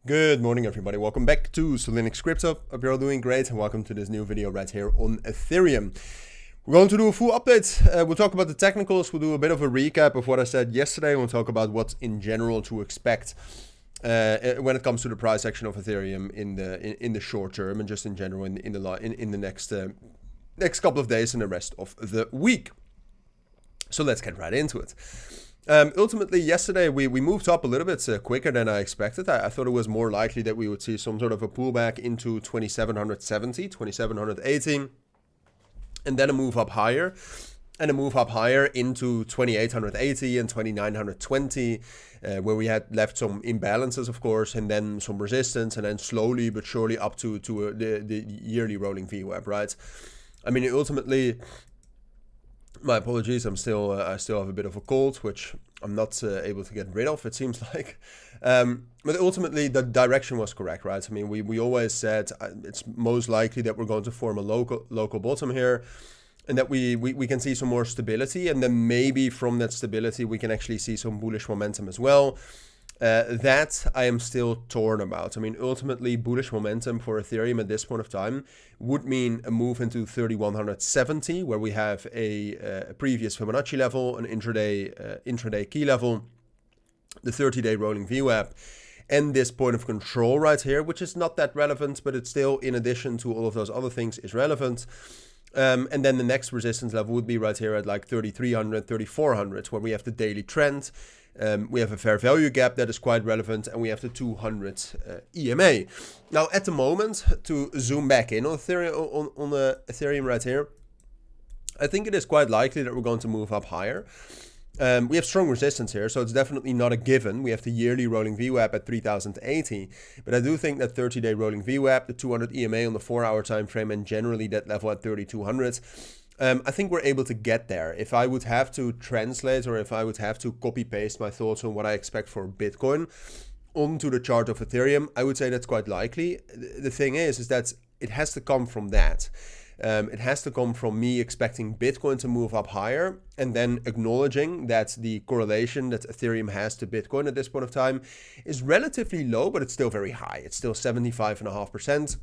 Good morning, everybody. Welcome back to cilinixfxcapital. Hope you're all doing great, and welcome to this new video right here on Ethereum. We're going to do a full update. We'll talk about the technicals. We'll do a bit of a recap of what I said yesterday. We'll talk about what in general to expect when it comes to the price action of Ethereum in the short term, and just in general in the next couple of days and the rest of the week. So let's get right into it. Ultimately, yesterday we moved up a little bit quicker than I expected. I thought it was more likely that we would see some sort of a pullback into 2770, 2780, and then a move up higher, and a move up higher into 2880 and 2920, where we had left some imbalances, of course, and then some resistance, and then slowly but surely up to the yearly rolling VWAP, right? I mean, ultimately, my apologies, I still have a bit of a cold, which I'm not able to get rid of, it seems like. But ultimately, the direction was correct, right? I mean, we always said it's most likely that we're going to form a local bottom here, and that we can see some more stability, and then maybe from that stability we can actually see some bullish momentum as well. That I am still torn about. I mean, ultimately, bullish momentum for Ethereum at this point of time would mean a move into 3170, where we have a previous Fibonacci level, an intraday key level, the 30-day rolling VWAP, and this point of control right here, which is not that relevant, but it's still, in addition to all of those other things, is relevant. And then the next resistance level would be right here at like 3300, 3400, where we have the daily trend. We have a fair value gap that is quite relevant, and we have the 200 EMA. Now, at the moment, to zoom back in on Ethereum right here, I think it is quite likely that we're going to move up higher. We have strong resistance here, so it's definitely not a given. We have the yearly rolling VWAP at 3080, but I do think that 30-day rolling VWAP, the 200 EMA on the 4-hour time frame, and generally that level at 3200, I think we're able to get there. If I would have to translate, or if I would have to copy paste my thoughts on what I expect for Bitcoin onto the chart of Ethereum, I would say that's quite likely. The thing is that it has to come from that. It has to come from me expecting Bitcoin to move up higher, and then acknowledging that the correlation that Ethereum has to Bitcoin at this point of time is relatively low, but it's still very high. It's still 75.5%.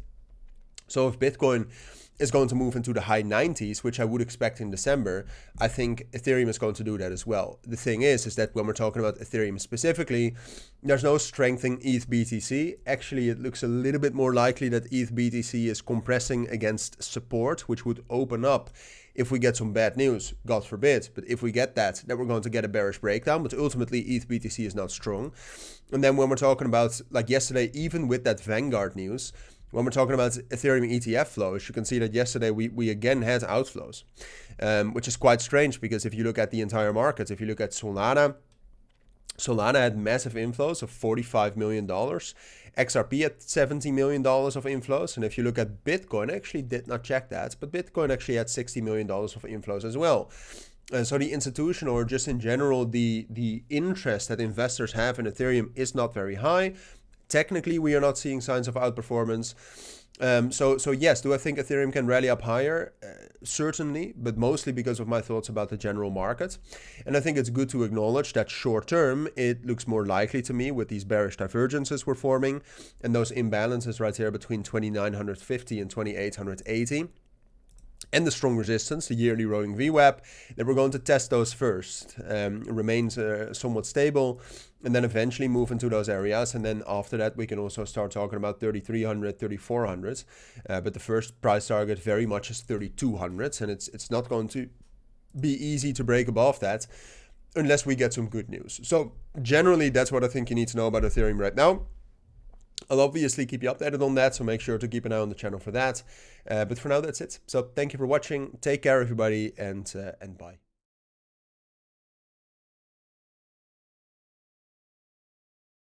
So if Bitcoin is going to move into the high 90s, which I would expect in December, I think Ethereum is going to do that as well. The thing is that when we're talking about Ethereum specifically, there's no strength in ETH BTC. Actually, it looks a little bit more likely that ETH BTC is compressing against support, which would open up if we get some bad news, God forbid. But if we get that, then we're going to get a bearish breakdown. But ultimately, ETH BTC is not strong. And then when we're talking about, like yesterday, even with that Vanguard news, when we're talking about Ethereum ETF flows, you can see that yesterday we again had outflows, which is quite strange, because if you look at the entire market, if you look at Solana had massive inflows of $45 million, XRP had $70 million of inflows, and if you look at Bitcoin, I actually did not check that, but Bitcoin actually had $60 million of inflows as well. And so the institutional, or just in general, the interest that investors have in Ethereum is not very high. Technically, we are not seeing signs of outperformance. So yes, do I think Ethereum can rally up higher? Certainly, but mostly because of my thoughts about the general market. And I think it's good to acknowledge that short term, it looks more likely to me with these bearish divergences we're forming and those imbalances right here between 2950 and 2880. And the strong resistance, the yearly rolling VWAP, that we're going to test those first. Remains somewhat stable, and then eventually move into those areas. And then after that, we can also start talking about 3300, 3400. But the first price target very much is 3200, and it's not going to be easy to break above that unless we get some good news. So generally, that's what I think you need to know about Ethereum right now. I'll obviously keep you updated on that, so make sure to keep an eye on the channel for that. But for now, that's it. So thank you for watching. Take care, everybody, and bye.